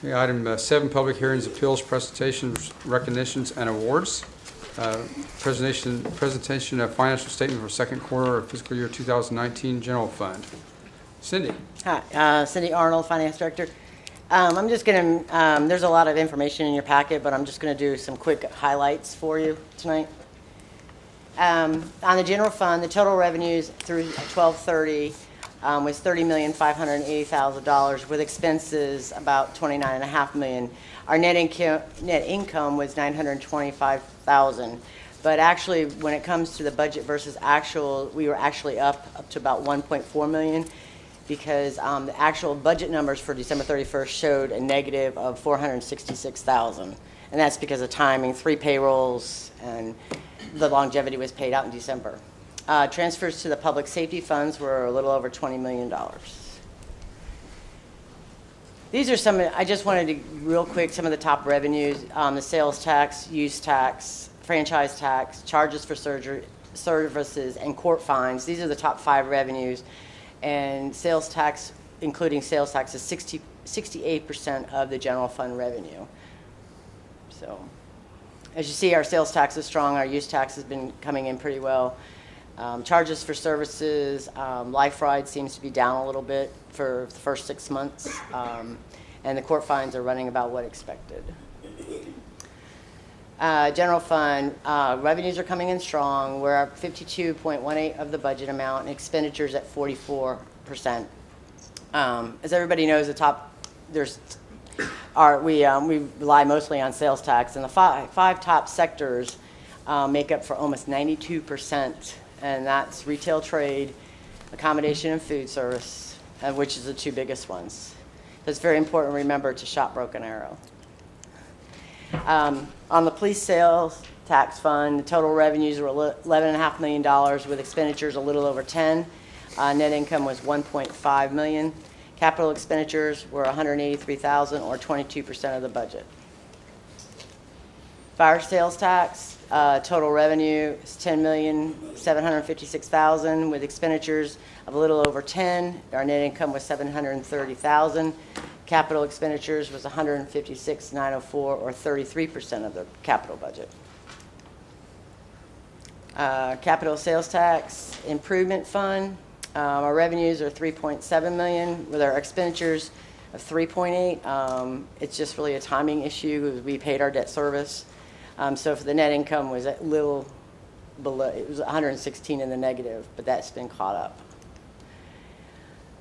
Okay, item 7, public hearings, appeals, presentations, recognitions, and awards. Presentation of financial statement for second quarter of fiscal year 2019 general fund. Cindy. Hi, Cindy Arnold, Finance Director. I'm just going to, there's a lot of information in your packet, but I'm just going to do some quick highlights for you tonight. On the general fund, the total revenues through 12/30 was $30,580,000, with expenses about $29.5 million. Our net income was $925,000. But actually, when it comes to the budget versus actual, we were actually up to about $1.4 million, because the actual budget numbers for December 31st showed a negative of $466,000. And that's because of timing, 3 payrolls, and the longevity was paid out in December. Transfers to the public safety funds were a little over $20 million. These are some, I just wanted to, real quick, some of the top revenues. The sales tax, use tax, franchise tax, charges for services, and court fines. These are the top 5 revenues. And sales tax, including sales tax, is 68% of the general fund revenue. So, as you see, our sales tax is strong. Our use tax has been coming in pretty well. Charges for services, life ride seems to be down a little bit for the first 6 months, and the court fines are running about what expected. General fund revenues are coming in strong. We're at 52.18 of the budget amount, and expenditures at 44%. As everybody knows, we rely mostly on sales tax, and the five top sectors make up for almost 92%. And that's retail, trade, accommodation, and food service, which is the 2 biggest ones. So it's very important to remember to shop Broken Arrow. On the police sales tax fund, the total revenues were $11.5 million, with expenditures a little over 10. Net income was $1.5 million. Capital expenditures were $183,000, or 22% of the budget. Fire sales tax, total revenue is $10,756,000, with expenditures of a little over 10. Our net income was $730,000. Capital expenditures was $156,904, or 33% of the capital budget. Capital sales tax improvement fund, our revenues are $3.7 million, with our expenditures of $3.8. It's just really a timing issue. We paid our debt service. So for the net income was a little below, it was 116 in the negative, but that's been caught up.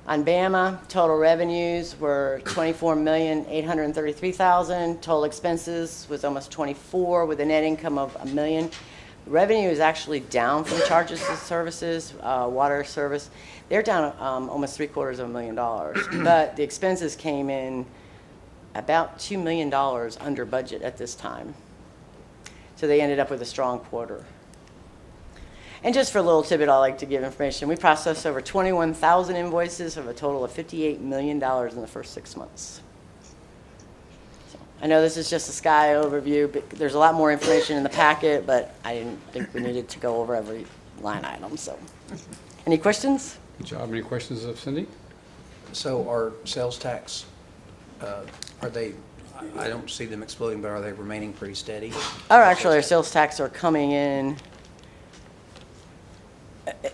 On BAMA, total revenues were $24,833,000. Total expenses was almost 24, with a net income of $1 million. Revenue is actually down from charges to services, water service. They're down almost $750,000, but the expenses came in about $2 million under budget at this time. So they ended up with a strong quarter. And just for a little tidbit, I like to give information. We processed over 21,000 invoices of a total of $58 million in the first 6 months. So I know this is just a sky overview, but there's a lot more information in the packet, but I didn't think we needed to go over every line item. So, any questions? Good job. Any questions of Cindy? So our sales tax, are they, I don't see them exploding, but are they remaining pretty steady? Actually, our sales tax are coming in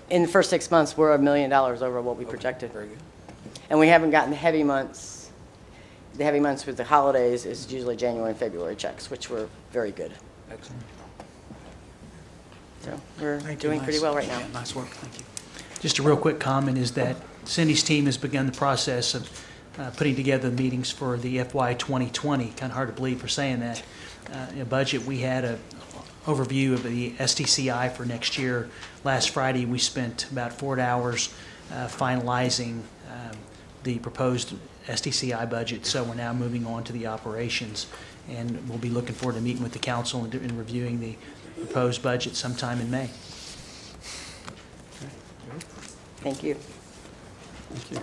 the first 6 months, we're $1 million over what we projected. Very good. And we haven't gotten the heavy months. The heavy months with the holidays is usually January and February checks, which were very good. Excellent. So we're doing pretty well right now. Yeah, nice work. Thank you. Just a real quick comment is that Cindy's team has begun the process of putting together the meetings for the FY 2020. Kind of hard to believe for saying that. In a budget, we had a overview of the STCI for next year. Last Friday, we spent about 4 hours finalizing the proposed STCI budget. So we're now moving on to the operations, and we'll be looking forward to meeting with the council and reviewing the proposed budget sometime in May. Thank you. Thank you.